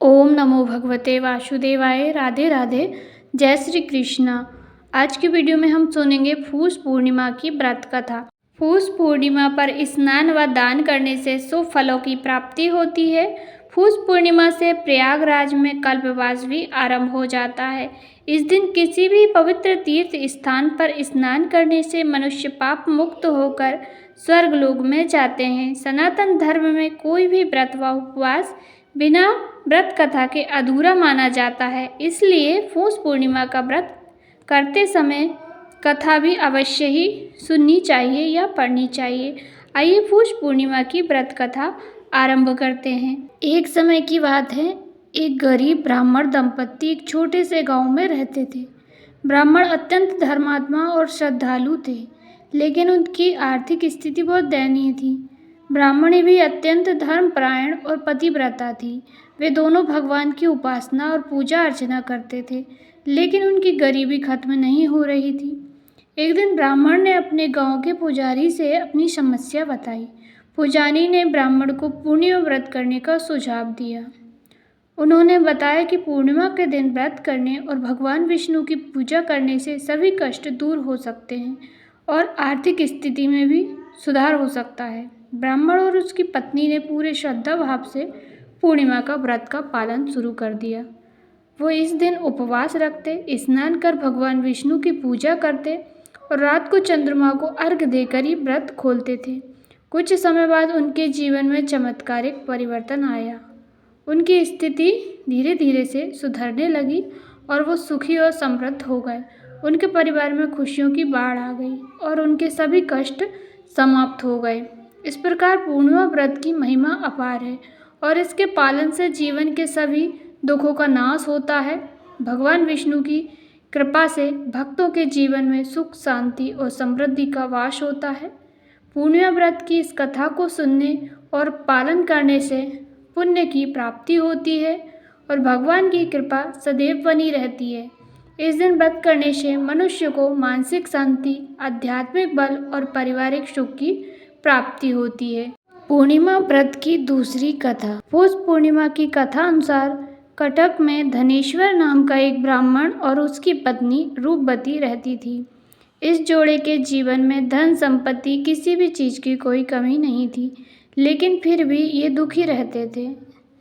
ओम नमो भगवते वासुदेवाय। राधे राधे। जय श्री कृष्णा। आज की वीडियो में हम सुनेंगे पूष पूर्णिमा की व्रत कथा। पूष पूर्णिमा पर स्नान व दान करने से शुभ फलों की प्राप्ति होती है। पूष पूर्णिमा से प्रयागराज में कल्पवास भी आरंभ हो जाता है। इस दिन किसी भी पवित्र तीर्थ स्थान पर स्नान करने से मनुष्य पाप मुक्त होकर स्वर्गलोक में जाते हैं। सनातन धर्म में कोई भी व्रत व उपवास बिना व्रत कथा के अधूरा माना जाता है, इसलिए पूष पूर्णिमा का व्रत करते समय कथा भी अवश्य ही सुननी चाहिए या पढ़नी चाहिए। आइए पूष पूर्णिमा की व्रत कथा आरंभ करते हैं। एक समय की बात है, एक गरीब ब्राह्मण दंपत्ति एक छोटे से गांव में रहते थे। ब्राह्मण अत्यंत धर्मात्मा और श्रद्धालु थे, लेकिन उनकी आर्थिक स्थिति बहुत दयनीय थी। ब्राह्मणी भी अत्यंत धर्मपरायण और पतिव्रता थी। वे दोनों भगवान की उपासना और पूजा अर्चना करते थे, लेकिन उनकी गरीबी खत्म नहीं हो रही थी। एक दिन ब्राह्मण ने अपने गांव के पुजारी से अपनी समस्या बताई। पुजारी ने ब्राह्मण को पूर्णिमा व्रत करने का सुझाव दिया। उन्होंने बताया कि पूर्णिमा के दिन व्रत करने और भगवान विष्णु की पूजा करने से सभी कष्ट दूर हो सकते हैं और आर्थिक स्थिति में भी सुधार हो सकता है। ब्राह्मण और उसकी पत्नी ने पूरे श्रद्धा भाव से पूर्णिमा का व्रत का पालन शुरू कर दिया। वो इस दिन उपवास रखते, स्नान कर भगवान विष्णु की पूजा करते और रात को चंद्रमा को अर्घ्य देकर ही व्रत खोलते थे। कुछ समय बाद उनके जीवन में चमत्कारिक परिवर्तन आया। उनकी स्थिति धीरे धीरे से सुधरने लगी और वो सुखी और समृद्ध हो गए। उनके परिवार में खुशियों की बाढ़ आ गई और उनके सभी कष्ट समाप्त हो गए। इस प्रकार पूर्णिमा व्रत की महिमा अपार है और इसके पालन से जीवन के सभी दुखों का नाश होता है। भगवान विष्णु की कृपा से भक्तों के जीवन में सुख, शांति और समृद्धि का वास होता है। पूर्णिमा व्रत की इस कथा को सुनने और पालन करने से पुण्य की प्राप्ति होती है और भगवान की कृपा सदैव बनी रहती है। इस दिन व्रत करने से मनुष्य को मानसिक शांति, आध्यात्मिक बल और पारिवारिक सुख की प्राप्ति होती है। पूर्णिमा व्रत की दूसरी कथा। पूष पूर्णिमा की कथा अनुसार कटक में धनेश्वर नाम का एक ब्राह्मण और उसकी पत्नी रूपवती रहती थी। इस जोड़े के जीवन में धन संपत्ति, किसी भी चीज़ की कोई कमी नहीं थी, लेकिन फिर भी ये दुखी रहते थे,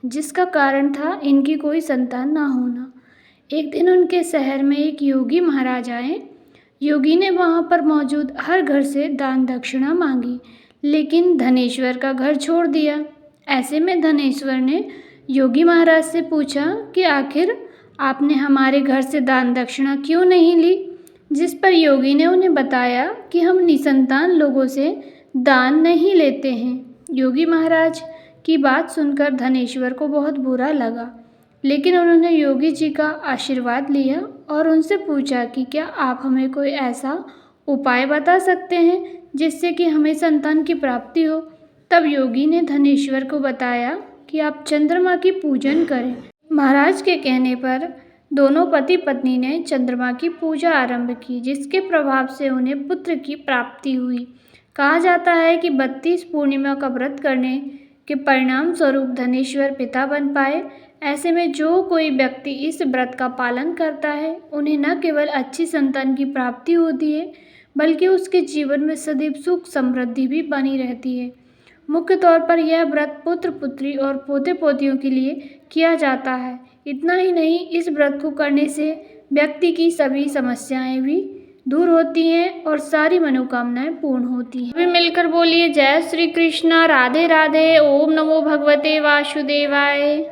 जिसका कारण था इनकी कोई संतान ना होना। एक दिन उनके शहर में एक योगी महाराज आए। योगी ने वहाँ पर मौजूद हर घर से दान दक्षिणा मांगी, लेकिन धनेश्वर का घर छोड़ दिया। ऐसे में धनेश्वर ने योगी महाराज से पूछा कि आखिर आपने हमारे घर से दान दक्षिणा क्यों नहीं ली? जिस पर योगी ने उन्हें बताया कि हम निसंतान लोगों से दान नहीं लेते हैं। योगी महाराज की बात सुनकर धनेश्वर को बहुत बुरा लगा, लेकिन उन्होंने योगी जी का आशीर्वाद लिया और उनसे पूछा कि क्या आप हमें कोई ऐसा उपाय बता सकते हैं जिससे कि हमें संतान की प्राप्ति हो। तब योगी ने धनेश्वर को बताया कि आप चंद्रमा की पूजन करें। महाराज के कहने पर दोनों पति पत्नी ने चंद्रमा की पूजा आरंभ की, जिसके प्रभाव से उन्हें पुत्र की प्राप्ति हुई। कहा जाता है कि 32 पूर्णिमा का व्रत करने के परिणाम स्वरूप धनेश्वर पिता बन पाए। ऐसे में जो कोई व्यक्ति इस व्रत का पालन करता है, उन्हें न केवल अच्छी संतान की प्राप्ति होती है, बल्कि उसके जीवन में सदैव सुख समृद्धि भी बनी रहती है। मुख्य तौर पर यह व्रत पुत्र पुत्री और पोते पोतियों के लिए किया जाता है। इतना ही नहीं, इस व्रत को करने से व्यक्ति की सभी समस्याएं भी दूर होती हैं और सारी मनोकामनाएं पूर्ण होती हैं। सभी मिलकर बोलिए जय श्री कृष्णा। राधे राधे। ओम नमो भगवते वासुदेवाय।